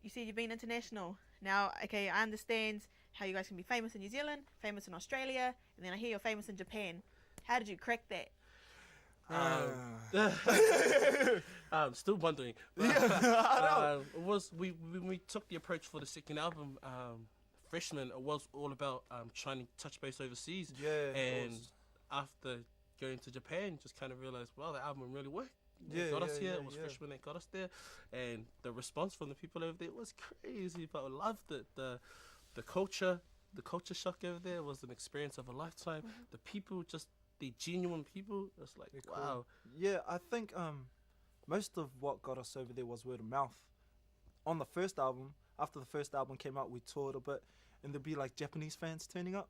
you said you've been international. Now, okay, I understand how you guys can be famous in New Zealand, famous in Australia, and then I hear you're famous in Japan. How did you crack that? I'm still wondering. But, it was when we took the approach for the second album, Freshman. It was all about trying to touch base overseas. Yeah, and after going to Japan, just kind of realized, well, the album really worked. Yeah, got us here. yeah, It was yeah. Freshman that got us there, and the response from the people over there was crazy. But I loved it. The culture shock over there was an experience of a lifetime. Mm-hmm. The people, just the genuine people. It's like, They're wow. cool. Yeah, I think most of what got us over there was word of mouth. On the first album, after the first album came out, we toured a bit, and there'd be like Japanese fans turning up,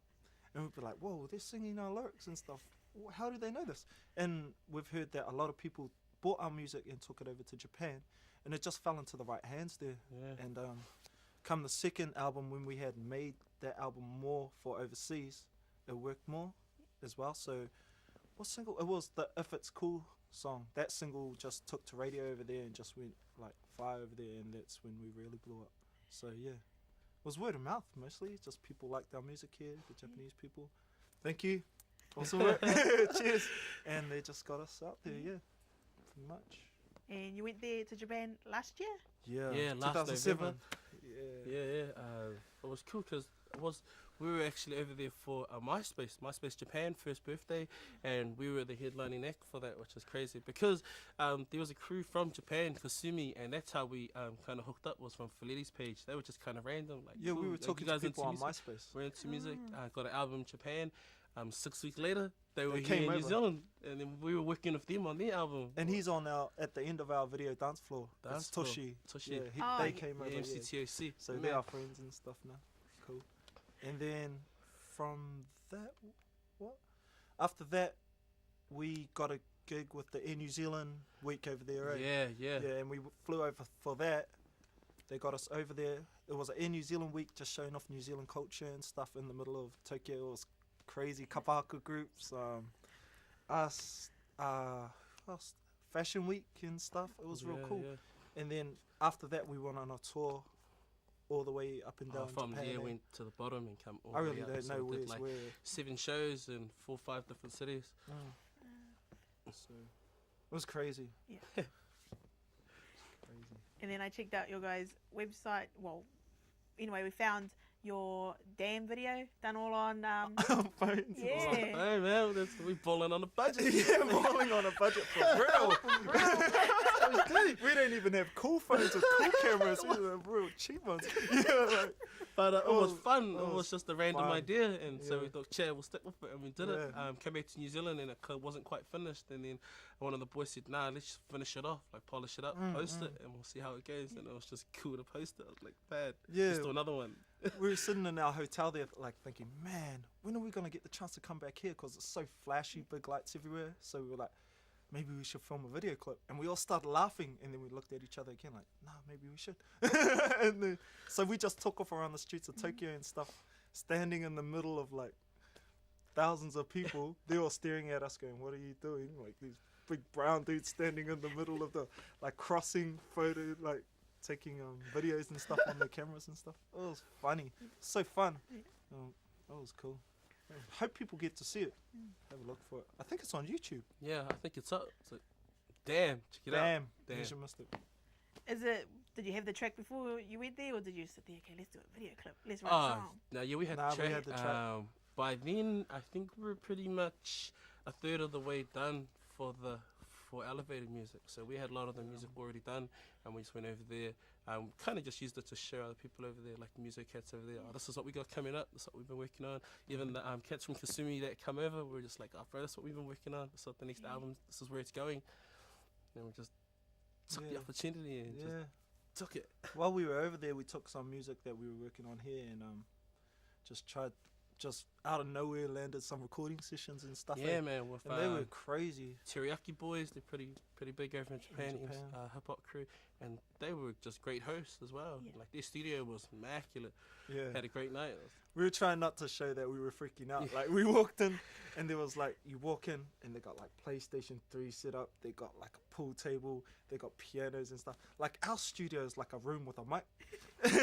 and we'd be like, whoa, they're singing our lyrics and stuff. How do they know this? And we've heard that a lot of people bought our music and took it over to Japan, and it just fell into the right hands there. Yeah. And come the second album, when we had made that album more for overseas, it worked more as well. So what single? It was the If It's Cool song. That single just took to radio over there and just went like fire over there, and that's when we really blew up. So yeah, it was word of mouth mostly. Just people liked our music here, the Japanese people. Thank you. Awesome work. Cheers. And they just got us out there, yeah. Pretty much. And you went there to Japan last year? Yeah, last 2007. November. Yeah. It was cool because we were actually over there for MySpace Japan first birthday, and we were the headlining act for that, which was crazy because there was a crew from Japan, Kasumi, and that's how we kind of hooked up, was from Feliti's page. They were just kind of random, like, Yeah, cool. we were Like, talking you to guys people into on music? MySpace. We're into music. Got an album in Japan. 6 weeks later, they were came here in New over. Zealand, and then we were working with them on their album. And he's on at the end of our video dance floor. Dance It's floor. Toshi. Toshi. Yeah, they came over. Yeah, Yeah. MCTOC. So Man. they are friends and stuff now. Cool. And then from that, what? After that, we got a gig with the Air New Zealand week over there, right? Yeah. Yeah, and we flew over for that. They got us over there. It was an Air New Zealand week, just showing off New Zealand culture and stuff in the middle of Tokyo. It was crazy kapahaka groups, us, fashion week and stuff. It was real cool. Yeah. And then after that, we went on a tour all the way up and down From Japan. there, went to the bottom and come all I the really way up. don't So know we where's did, like, where. 7 shows in 4 or 5 different cities. So it was crazy. Yeah. Crazy. And then I checked out your guys' website. Well, anyway, we found your Damn video done all on... Phones. Yeah. Hey man, we balling on a budget. Yeah, balling on a budget for real. We don't even have cool phones with cool cameras. We have real cheap ones. Yeah, like, But it was fun. it It was was just a random fun. idea, and so Yeah. we thought, we'll stick with it, and we did it. Yeah. Came back to New Zealand, and it wasn't quite finished. And then one of the boys said, "Nah, let's just finish it off, like polish it up, post it, and we'll see how it goes." And it was just cool to post it. I was like, "Bad, Yeah. let's do another one." we were sitting in our hotel there, like thinking, man, when are we gonna get the chance to come back here? Because it's so flashy, big lights everywhere. So we were like, maybe we should film a video clip. And we all started laughing, and then we looked at each other again, like, nah, maybe we should. And then, so we just took off around the streets of Tokyo and stuff, standing in the middle of like thousands of people. They're all staring at us, going, "What are you doing?" Like these big brown dudes standing in the middle of the like crossing photo, like taking videos and stuff on their cameras and stuff. It was funny, so fun. That was cool. I hope people get to see it. Have a look for it. I think it's on YouTube. Yeah, I think it's up. It's like, damn, check it out. Damn. Damn. Nesian Mystik. Did you have the track before you went there, or did you sit there, okay, let's do a video clip, let's write a song? No, yeah, we had Nah, the track. we had the track. By then, I think we were pretty much a third of the way done for elevated music. So we had a lot of the music already done, and we just went over there. Kind of just used it to show other people over there, like the music cats over there. Oh, this is what we got coming up. This is what we've been working on. Even the cats from Kasumi that come over, we were just like, oh, bro, that's what we've been working on. This is what the next album. This is where it's going. And we just took the opportunity and just took it. While we were over there, we took some music that we were working on here and just tried just out of nowhere landed some recording sessions and stuff. Yeah, man. With, and they were crazy. Teriyaki Boys, they're pretty big over in Japan. Japan. Hip hop crew, and they were just great hosts as well. Yeah. Like their studio was immaculate. Yeah. Had a great night. We were trying not to show that we were freaking out. Like we walked in, and there was like you walk in, and they got like PlayStation 3 set up. They got like a pool table. They got pianos and stuff. Like our studio is like a room with a mic.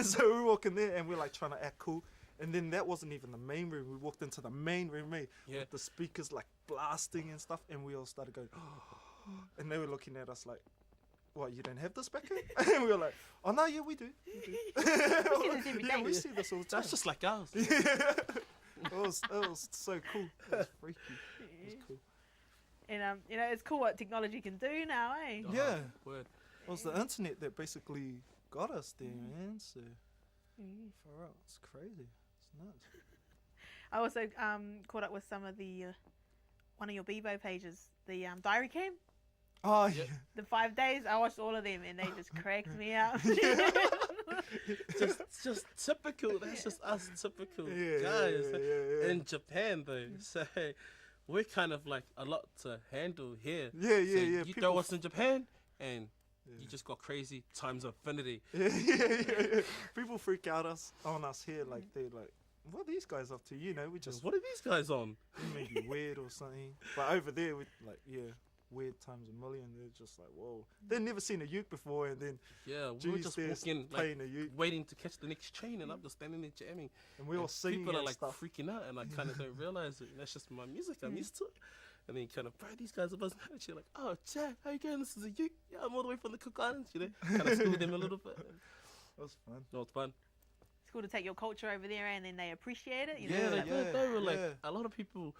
So we walk in there, and we're like trying to act cool. And then that wasn't even the main room. We walked into the main room, with the speakers like blasting and stuff, and we all started going, and they were looking at us like, "What? You don't have this back here?" And we were like, "Oh no, yeah, we do. We do." Yeah, we see this all the time. That's just like ours. Yeah. It was so cool. It was freaky. It was cool. And it's cool what technology can do now, eh? Oh, Yeah. Word. It was the internet that basically got us there, man. So for real, it's crazy. It's nuts. I also caught up with some of the one of your Bebo pages, the diary cam. Oh Yep. yeah. The 5 days, I watched all of them and they just cracked me up. just typical. That's just us typical Yeah, guys yeah. in Japan though. So we're kind of like a lot to handle here. Yeah, So yeah. You People throw us in Japan and Yeah. you just got crazy times infinity. Yeah. People freak out on us here, like they're like, "What are these guys up to?" You know, we just What are these guys on? we may be weird or something. But over there, we like weird times a million. They're just like, whoa. They've never seen a uke before, and then Yeah, we were G's just there walking, like, playing a uke, waiting to catch the next train, and I'm just standing there jamming. and we all And singing people are and like stuff. freaking out, and I kind of don't realize it. And that's just my music. I'm used to it. And then kind of, bro, these guys are buzzing out. And you're like, oh, Chad, how you going? This is a uke. Yeah, I'm all the way from the Cook Islands, you know. Kind of school them a little bit. That was fun. No, it's fun. It's cool to take your culture over there and then they appreciate it. You know, Yeah, like, they did. They were like, yeah. a lot of people,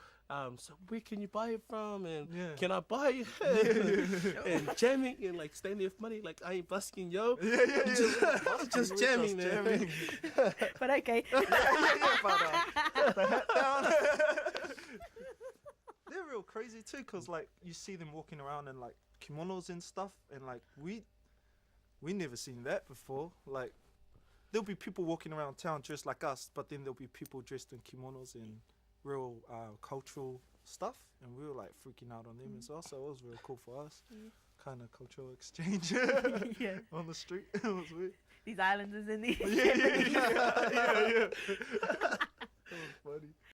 so where can you buy it from? And Yeah. can I buy it? And jamming and like staying there with money. Like, I ain't busking, yo. Yeah. Just We're jamming, man. jamming. but okay. But the hat down. They're real crazy too, cause like you see them walking around in like kimonos and stuff, and like we never seen that before. Like there'll be people walking around town dressed like us, but then there'll be people dressed in kimonos and real cultural stuff, and we were like freaking out on them as well. So it was real cool for us. Kind of cultural exchange Yeah. on the street. It was weird. These islanders in the Yeah.